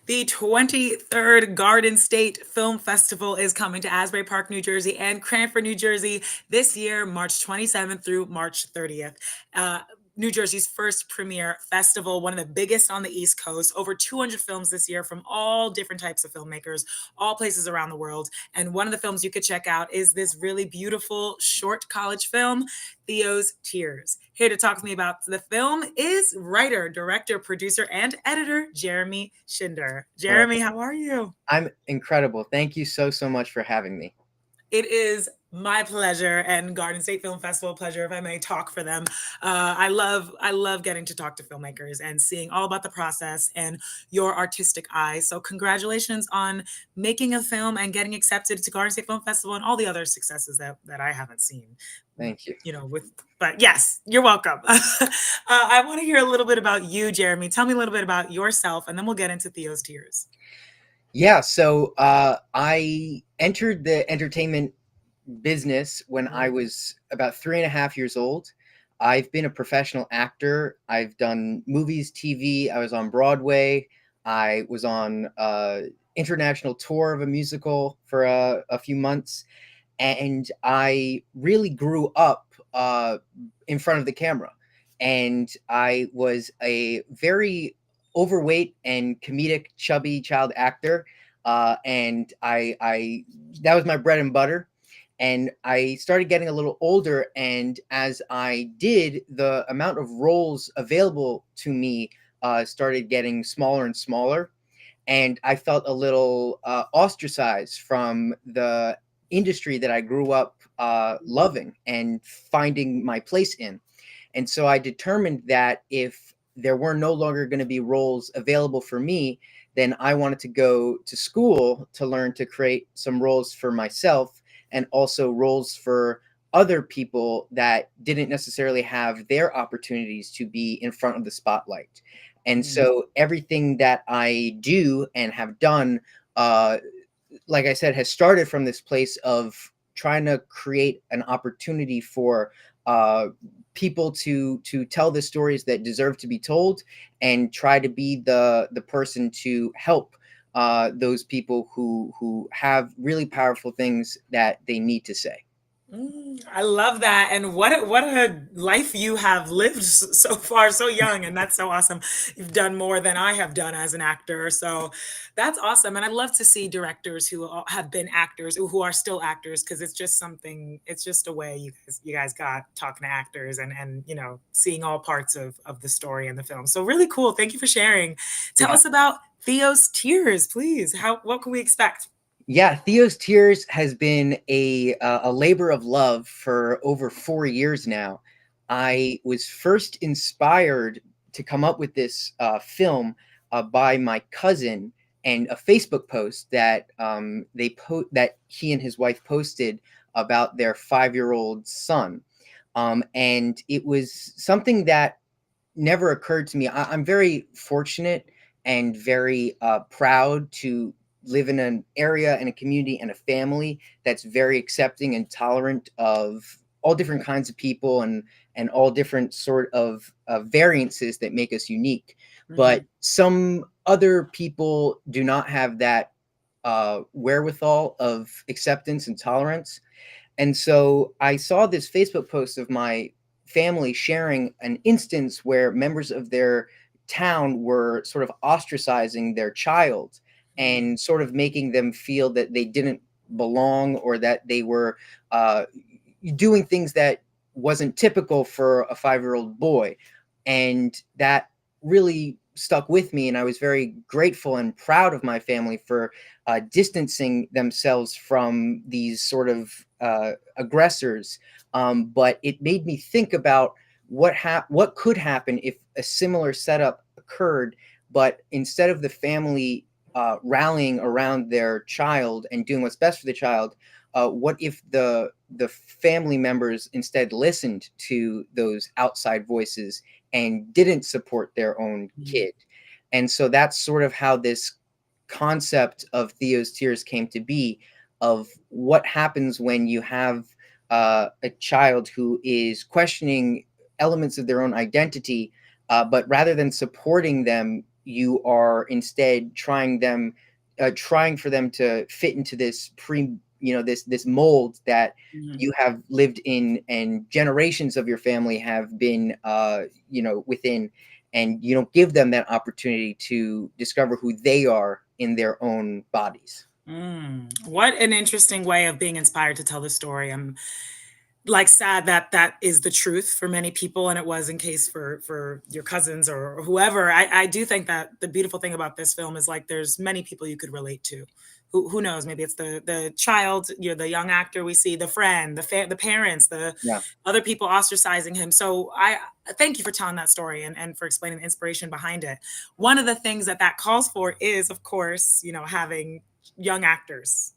The 23rd Garden State Film Festival is coming to Asbury Park, New Jersey, and Cranford, New Jersey this year, March 27th through March 30th. Uh, New Jersey's first premiere festival, one of the biggest on the East Coast. Over 200 films this year from all different types of filmmakers, all places around the world. And one of the films you could check out is this really beautiful short college film, Theo's Tears. Here to talk to me about the film is writer, director, producer, and editor Jeremy Schinder. Hello. Jeremy, how are you? I'm incredible. Thank you so much for having me. It is my pleasure and Garden State Film Festival pleasure, if I may talk for them. I love getting to talk to filmmakers and seeing all about the process and your artistic eye. So congratulations on making a film and getting accepted to Garden State Film Festival and all the other successes that I haven't seen. Thank you. But yes, you're welcome. I want to hear a little bit about you, Jeremy. Tell me a little bit about yourself, and then we'll get into Theo's Tears. Yeah, so I entered the entertainment business when I was about 3.5 years old. I've been a professional actor. I've done movies, TV. I was on Broadway. I was on international tour of a musical for a few months. And I really grew up in front of the camera. And I was a very overweight and comedic, chubby child actor. And I that was my bread and butter. And I started getting a little older, and as I did, the amount of roles available to me started getting smaller and smaller, and I felt a little ostracized from the industry that I grew up loving and finding my place in. And so I determined that if there were no longer going to be roles available for me, then I wanted to go to school to learn to create some roles for myself and also roles for other people that didn't necessarily have their opportunities to be in front of the spotlight. And so everything that I do and have done, like I said, has started from this place of trying to create an opportunity for people to tell the stories that deserve to be told, and try to be the person to help those people who have really powerful things that they need to say. I love that, and what a life you have lived so far, so young, and that's so awesome. You've done more than I have done as an actor, so that's awesome. And I love to see directors have been actors who are still actors, because it's just something. It's just a way you guys got talking to actors and seeing all parts of the story in the film. So really cool. Thank you for sharing. Tell Yeah. us about Theo's Tears, please. What can we expect? Yeah, Theo's Tears has been a labor of love for over 4 years now. I was first inspired to come up with this film by my cousin and a Facebook post that that he and his wife posted about their 5-year-old son, and it was something that never occurred to me. I'm very fortunate and very proud to live in an area and a community and a family that's very accepting and tolerant of all different kinds of people and all different sort of variances that make us unique. But some other people do not have that wherewithal of acceptance and tolerance. And so I saw this Facebook post of my family sharing an instance where members of their town were sort of ostracizing their child and sort of making them feel that they didn't belong, or that they were doing things that wasn't typical for a 5-year-old boy. And that really stuck with me. And I was very grateful and proud of my family for distancing themselves from these sort of aggressors. But it made me think about what could happen if a similar setup occurred, but instead of the family rallying around their child and doing what's best for the child, what if the family members instead listened to those outside voices and didn't support their own kid? And so that's sort of how this concept of Theo's Tears came to be, of what happens when you have a child who is questioning elements of their own identity, but rather than supporting them, you are instead trying for them to fit into this this mold that Mhm. you have lived in and generations of your family have been within, and you don't give them that opportunity to discover who they are in their own bodies. What an interesting way of being inspired to tell the story. I'm like sad that that is the truth for many people, and it was in case for your cousins or whoever. I do think that the beautiful thing about this film is like there's many people you could relate to. Who knows? Maybe it's the child, the young actor we see, the friend, the parents, the Yeah. other people ostracizing him. So I thank you for telling that story and for explaining the inspiration behind it. One of the things that that calls for is, of course, having young actors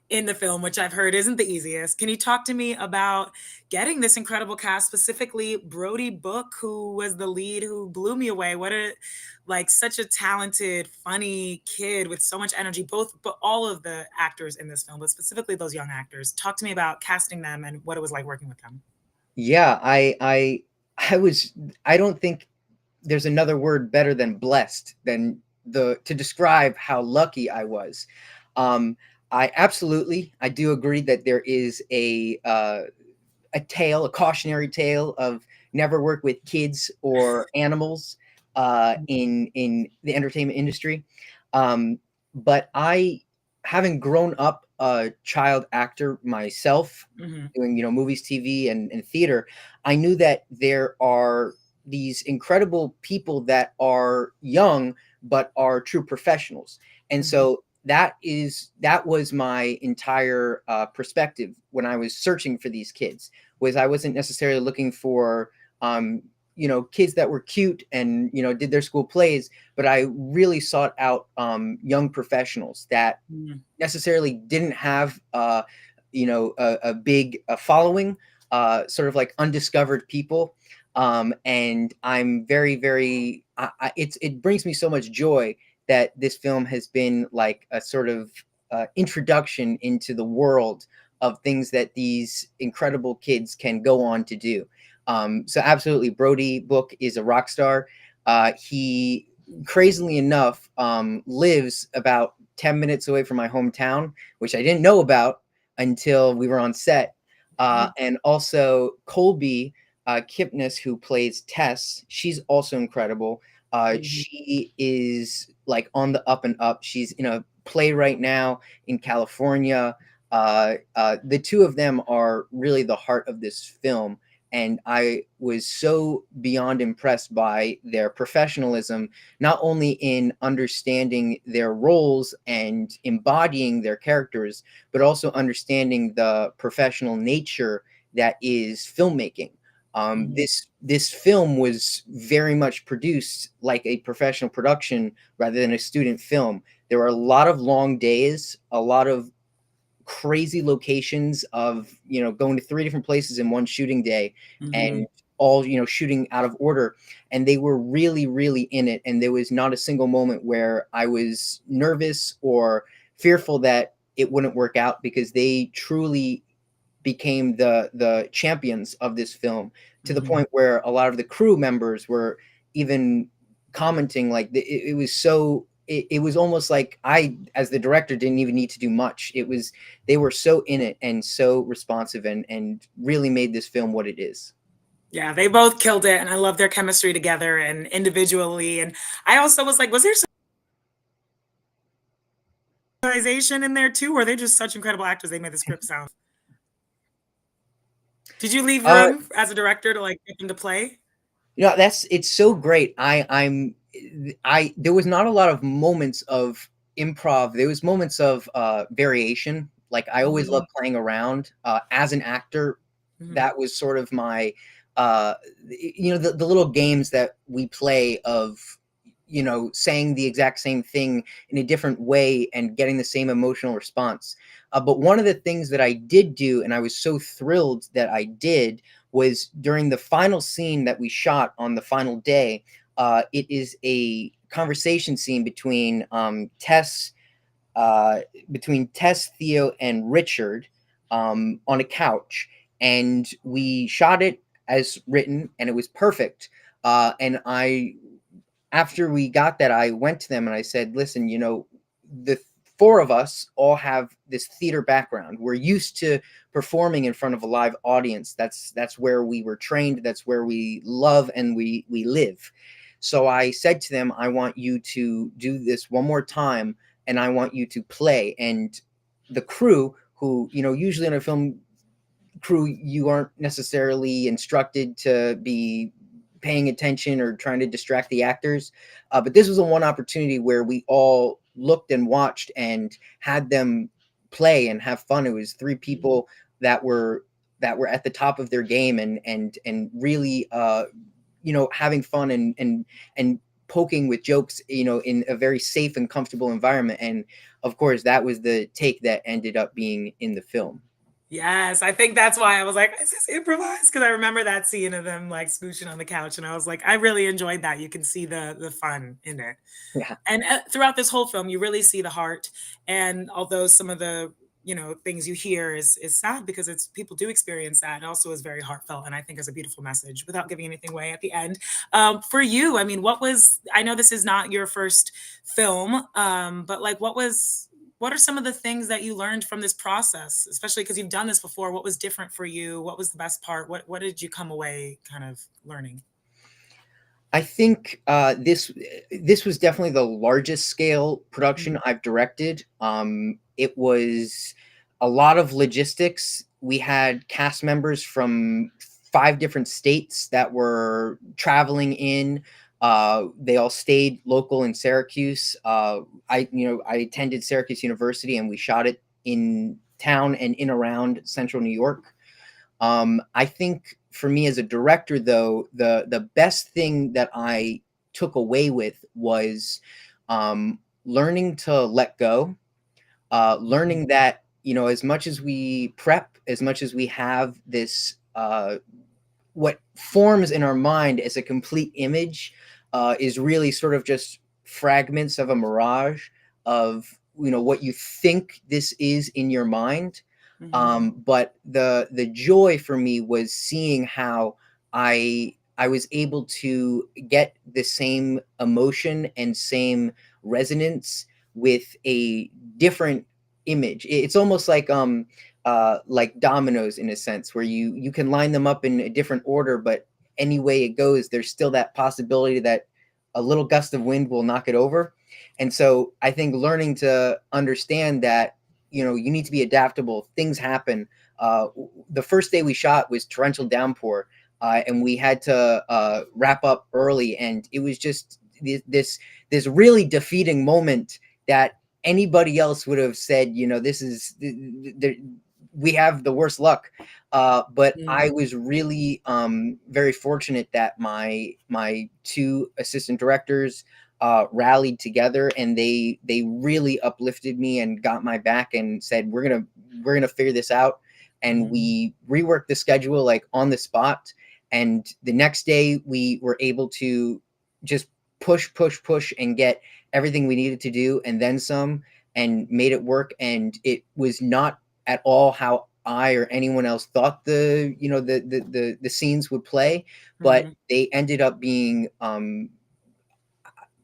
in the film, which I've heard isn't the easiest. Can you talk to me about getting this incredible cast, specifically Brody Book, who was the lead, who blew me away? What a like such a talented, funny kid with so much energy, but all of the actors in this film, but specifically those young actors. Talk to me about casting them and what it was like working with them. Yeah, I was I don't think there's another word better than blessed than the to describe how lucky I was. Um, I do agree that there is a cautionary tale of never work with kids or animals in the entertainment industry. Um, but having grown up a child actor myself, Mm-hmm. doing movies, TV, and theater, I knew that there are these incredible people that are young but are true professionals, and Mm-hmm. so that was my entire perspective when I was searching for these kids. Was I wasn't necessarily looking for kids that were cute and did their school plays, but I really sought out young professionals that Mm-hmm. necessarily didn't have a big following, sort of like undiscovered people. And I'm very very it brings me so much joy that this film has been like a sort of introduction into the world of things that these incredible kids can go on to do. So absolutely, Brody Book is a rock star. He, crazily enough, lives about 10 minutes away from my hometown, which I didn't know about until we were on set. And also Colby Kipnis, who plays Tess, she's also incredible. Mm-hmm. She is like on the up and up. She's in a play right now in California. The two of them are really the heart of this film. And I was so beyond impressed by their professionalism, not only in understanding their roles and embodying their characters, but also understanding the professional nature that is filmmaking. Mm-hmm. This film was very much produced like a professional production rather than a student film. There were a lot of long days, a lot of crazy locations of going to three different places in one shooting day, Mm-hmm. and all shooting out of order, and they were really really in it, and there was not a single moment where I was nervous or fearful that it wouldn't work out, because they truly became the champions of this film, to the Mm-hmm. point where a lot of the crew members were even commenting like it was so it was almost like I, as the director, didn't even need to do much. It was They were so in it and so responsive, and really made this film what it is. Yeah, they both killed it, and I love their chemistry together and individually. And I also was like, was there realization in there too? Or are they just such incredible actors? They made the script sound. Did you leave uh room as a director to like get them to play? that's it's so great. I There was not a lot of moments of improv. There was moments of variation. Like, I always Mhm, loved playing around as an actor. mhm, That was sort of my uh the little games that we play of saying the exact same thing in a different way and getting the same emotional response. But one of the things that I did do, and I was so thrilled that I did, was during the final scene that we shot on the final day. It is a conversation scene uh, between Tess, Theo, and Richard, on a couch, and we shot it as written, and it was perfect. And after we got that, I went to them and I said, listen, you know, the four of us all have this theater background. We're used to performing in front of a live audience. That's where we were trained. That's where we love and we live. So I said to them, I want you to do this one more time, and I want you to play. And the crew, who, you know, usually in a film crew, you aren't necessarily instructed to be paying attention or trying to distract the actors. But this was a one opportunity where we all looked and watched and had them play and have fun. It was three Mhm. people that were at the top of their game and really you know, having fun and poking with jokes, you know, in a very safe and comfortable environment. And of course, that was the take that ended up being in the film. Yes, I think that's why I was like, "Is this improvised?" Because I remember that scene of them, like, scooching on the couch, and I was like, I really enjoyed that. You can see the fun in it. Yeah. And, throughout this whole film, you really see the heart, and although some of the, things you hear is sad because it's people do experience that, it also is very heartfelt, and I think is a beautiful message without giving anything away at the end. For you, I mean, I know this is not your first film, but, like, what are some of the things that you learned from this process, especially because 'cause you've done this before? What was different for you? What was the best part? What did you come away kind of learning? I think this was definitely the largest scale production Mhm, I've directed. It was a lot of logistics. We had cast members from 5 different states that were traveling in. They all stayed local in Syracuse. I attended Syracuse University, and we shot it in town and in around Central New York. I think for me as a director, though, the best thing that I took away with was learning to let go, mhm, learning that, you know, as much as we prep, as much as we have this what forms in our mind as a complete image is really sort of just fragments of a mirage of, you know, what you think this is in your mind. mhm, But the joy for me was seeing how I was able to get the same emotion and same resonance with a different image. It's almost like dominoes in a sense, where you can line them up in a different order, but any way it goes, there's still that possibility that a little gust of wind will knock it over. And so I think learning to understand that, you know, you need to be adaptable. Things happen. The first day we shot was torrential downpour, and we had to wrap up early, and it was just this really defeating moment that anybody else would have said, you know, this is we have the worst luck. But I mm, was really very fortunate that my two assistant directors rallied together, and they really uplifted me and got my back and said, we're gonna figure this out. And mhm, we reworked the schedule like on the spot. And the next day we were able to just push and get everything we needed to do and then some, and made it work. And it was not at all how I or anyone else thought the, you know, the scenes would play, but mhm, they ended up being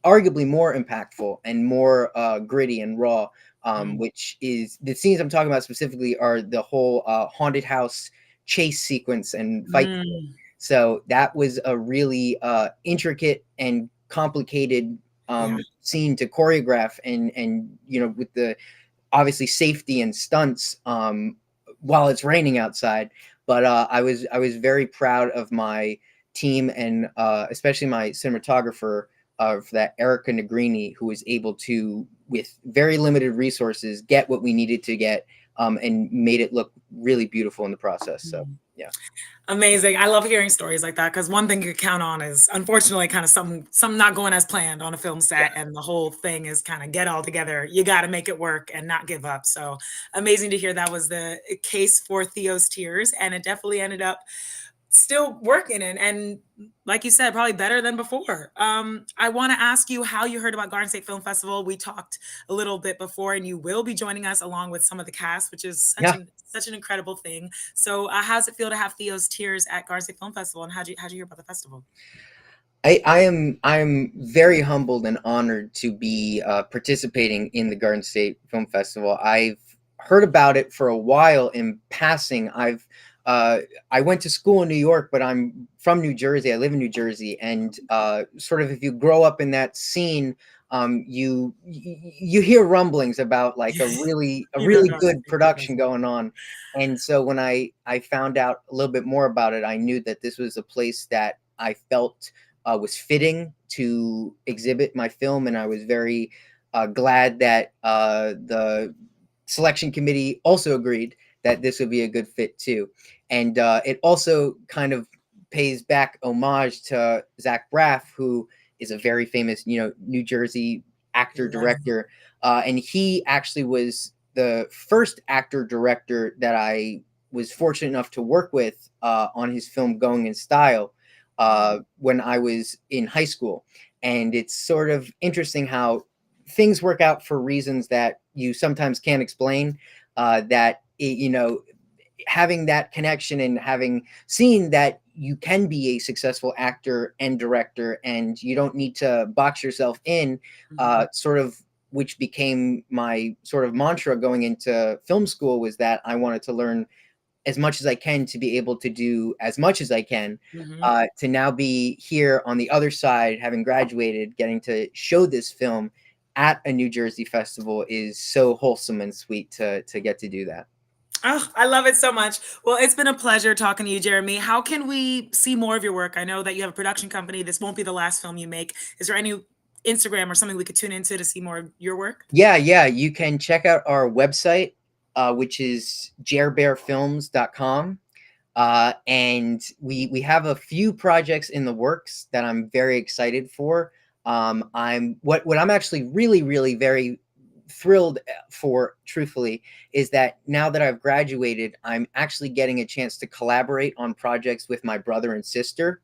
arguably more impactful and more gritty and raw. mm, Which is the scenes I'm talking about specifically are the whole haunted house chase sequence and fight. mm. So that was a really intricate and complicated Yeah. scene to choreograph, and you know, with the obviously safety and stunts while it's raining outside. But I was very proud of my team, and especially my cinematographer of that, Erica Negrini, who was able to, with very limited resources, get what we needed to get, and made it look really beautiful in the process. So Mm. yeah, Amazing. I love hearing stories like that because one thing you can count on is unfortunately kind of some not going as planned on a film yeah. set, and the whole thing is kind of get all together. You got to make it work and not give up. So amazing to hear that was the case for Theo's Tears, and it definitely ended up still working and like you said, probably better than before. I want to ask you how you heard about Garden State Film Festival. We talked a little bit before, and you will be joining us along with some of the cast, which is Yeah. such an incredible thing. So, how's it feel to have Theo's Tears at Garden State Film Festival, and how'd you hear about the festival? I am very humbled and honored to be participating in the Garden State Film Festival. I've heard about it for a while in passing. Uh, I went to school in New York, but I'm from New Jersey. I live in New Jersey, and sort of if you grow up in that scene, you hear rumblings about like a You know really about good it. Film production festival. going on. And so when I found out a little bit more about it, I knew that this was a place that I felt was fitting to exhibit my film, and I was very glad that the selection committee also agreed that this would be a good fit too. And it also kind of pays back homage to Zach Braff, who is a very famous, New Jersey actor Yes. director, and he actually was the first actor director that I was fortunate enough to work with on his film Going in Style Mhm. when I was in high school. And it's sort of interesting how things work out for reasons that you sometimes can't explain. Having that connection and having seen that you can be a successful actor and director, and you don't need to box yourself in, Mhm. sort of which became my sort of mantra going into film school was that I wanted to learn as much as I can to be able to do as much as I can. Mhm. To now be here on the other side, having graduated, getting to show this film at a New Jersey festival is so wholesome and sweet to get to do that. Oh, I love it so much. Well, it's been a pleasure talking to you, Jeremy. How can we see more of your work? I know that you have a production company. This won't be the last film you make. Is there any Instagram or something we could tune into to see more of your work? Yeah, you can check out our website, which is jerbearfilms.com. And we have a few projects in the works that I'm very excited for. What I'm actually really very thrilled for, truthfully, is that now that I've graduated, I'm actually getting a chance to collaborate on projects with my brother and sister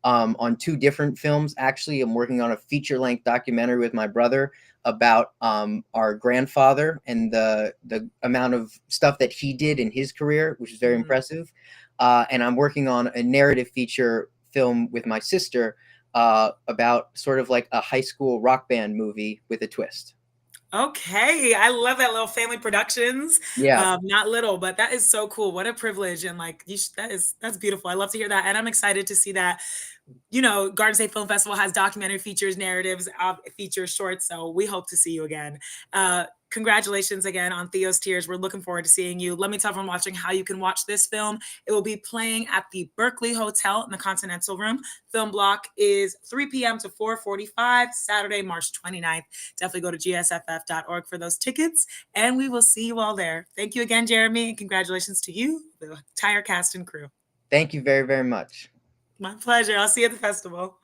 on two different films. Actually, I'm working on a feature length documentary with my brother about our grandfather and the amount of stuff that he did in his career, which is very Mhm. impressive. And I'm working on a narrative feature film with my sister about sort of like a high school rock band movie with a twist. Okay, I love that little family productions. Yeah. Not little, but that is so cool. What a privilege, and like that's beautiful. I love to hear that, and I'm excited to see that. Garden State Film Festival has documentary features, narratives, features, shorts. So we hope to see you again. Congratulations again on Theo's Tears. We're looking forward to seeing you. Let me tell everyone watching how you can watch this film. It will be playing at the Berkeley Hotel in the Continental Room. Film block is 3 p.m. to 4:45, Saturday, March 29th. Definitely go to gsff.org for those tickets, and we will see you all there. Thank you again, Jeremy, and congratulations to you, the entire cast and crew. Thank you very much. My pleasure. I'll see you at the festival.